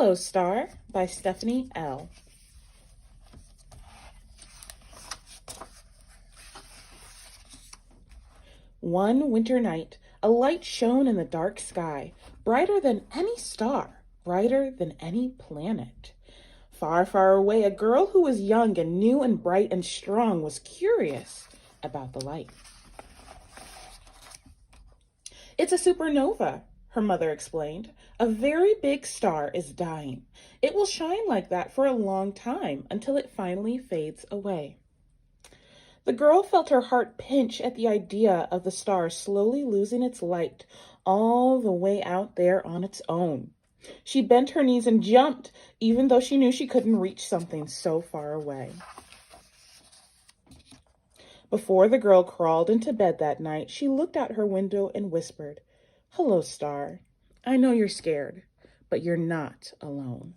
Hello, Star by Stephanie L. One winter night, a light shone in the dark sky, brighter than any star, brighter than any planet. Far, far away, a girl who was young and new and bright and strong was curious about the light. It's a supernova, her mother explained. A very big star is dying. It will shine like that for a long time until it finally fades away. The girl felt her heart pinch at the idea of the star slowly losing its light all the way out there on its own. She bent her knees and jumped, even though she knew she couldn't reach something so far away. Before the girl crawled into bed that night, she looked out her window and whispered, "Hello, star. I know you're scared, but you're not alone."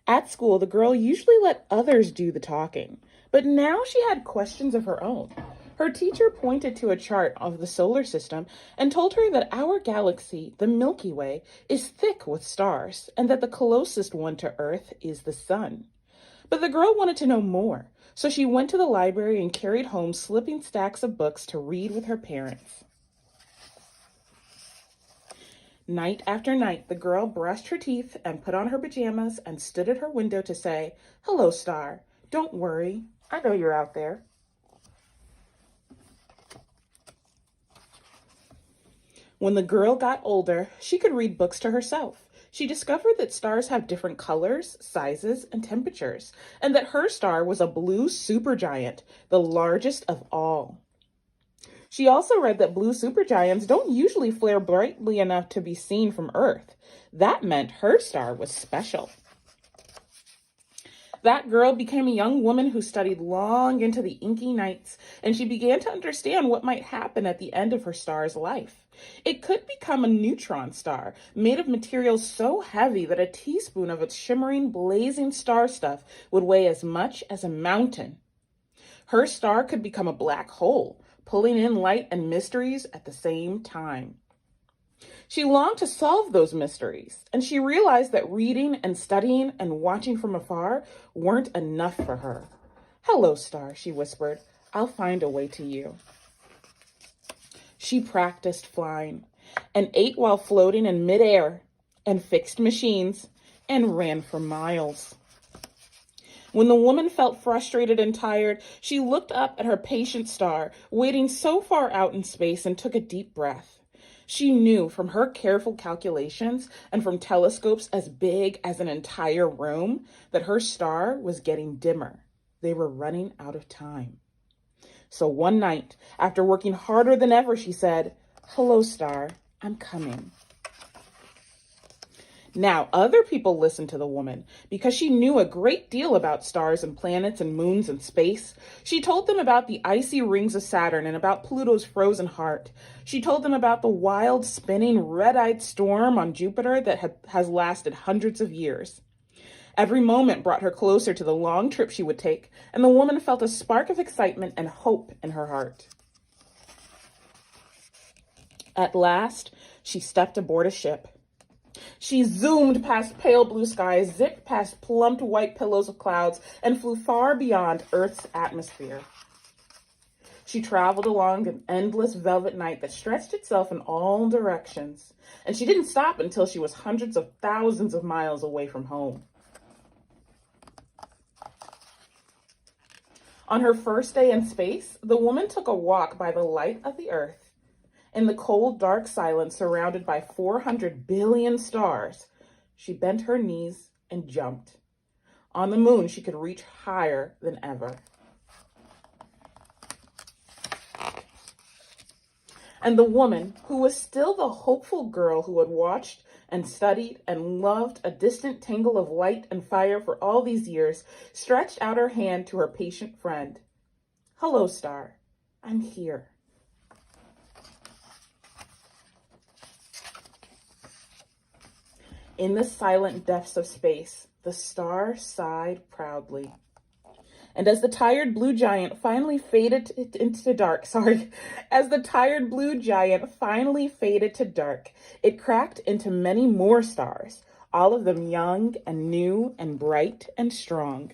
At school, the girl usually let others do the talking, but now she had questions of her own. Her teacher pointed to a chart of the solar system and told her that our galaxy, the Milky Way, is thick with stars, and that the closest one to Earth is the sun. But the girl wanted to know more, so she went to the library and carried home slipping stacks of books to read with her parents. Night after night, the girl brushed her teeth and put on her pajamas and stood at her window to say, "Hello, star. Don't worry. I know you're out there." When the girl got older, she could read books to herself. She discovered that stars have different colors, sizes, and temperatures, and that her star was a blue supergiant, the largest of all. She also read that blue supergiants don't usually flare brightly enough to be seen from Earth. That meant her star was special. That girl became a young woman who studied long into the inky nights, and she began to understand what might happen at the end of her star's life. It could become a neutron star, made of materials so heavy that a teaspoon of its shimmering, blazing star stuff would weigh as much as a mountain. Her star could become a black hole, pulling in light and mysteries at the same time. She longed to solve those mysteries, and she realized that reading and studying and watching from afar weren't enough for her. "Hello, star," she whispered. "I'll find a way to you." She practiced flying and ate while floating in midair and fixed machines and ran for miles. When the woman felt frustrated and tired, she looked up at her patient star, waiting so far out in space, and took a deep breath. She knew from her careful calculations and from telescopes as big as an entire room that her star was getting dimmer. They were running out of time. So one night, after working harder than ever, she said, "Hello, star, I'm coming." Now, other people listened to the woman because she knew a great deal about stars and planets and moons and space. She told them about the icy rings of Saturn and about Pluto's frozen heart. She told them about the wild, spinning, red-eyed storm on Jupiter that has lasted hundreds of years. Every moment brought her closer to the long trip she would take, and the woman felt a spark of excitement and hope in her heart. At last, she stepped aboard a ship. She zoomed past pale blue skies, zipped past plumped white pillows of clouds, and flew far beyond Earth's atmosphere. She traveled along an endless velvet night that stretched itself in all directions, and she didn't stop until she was hundreds of thousands of miles away from home. On her first day in space, the woman took a walk by the light of the Earth. In the cold, dark silence surrounded by 400 billion stars, she bent her knees and jumped. On the moon, she could reach higher than ever. And the woman, who was still the hopeful girl who had watched and studied and loved a distant tangle of light and fire for all these years, stretched out her hand to her patient friend. "Hello, star. I'm here." In the silent depths of space, the star sighed proudly. And as the tired blue giant finally faded into dark, as the tired blue giant finally faded to dark, it cracked into many more stars, all of them young and new and bright and strong.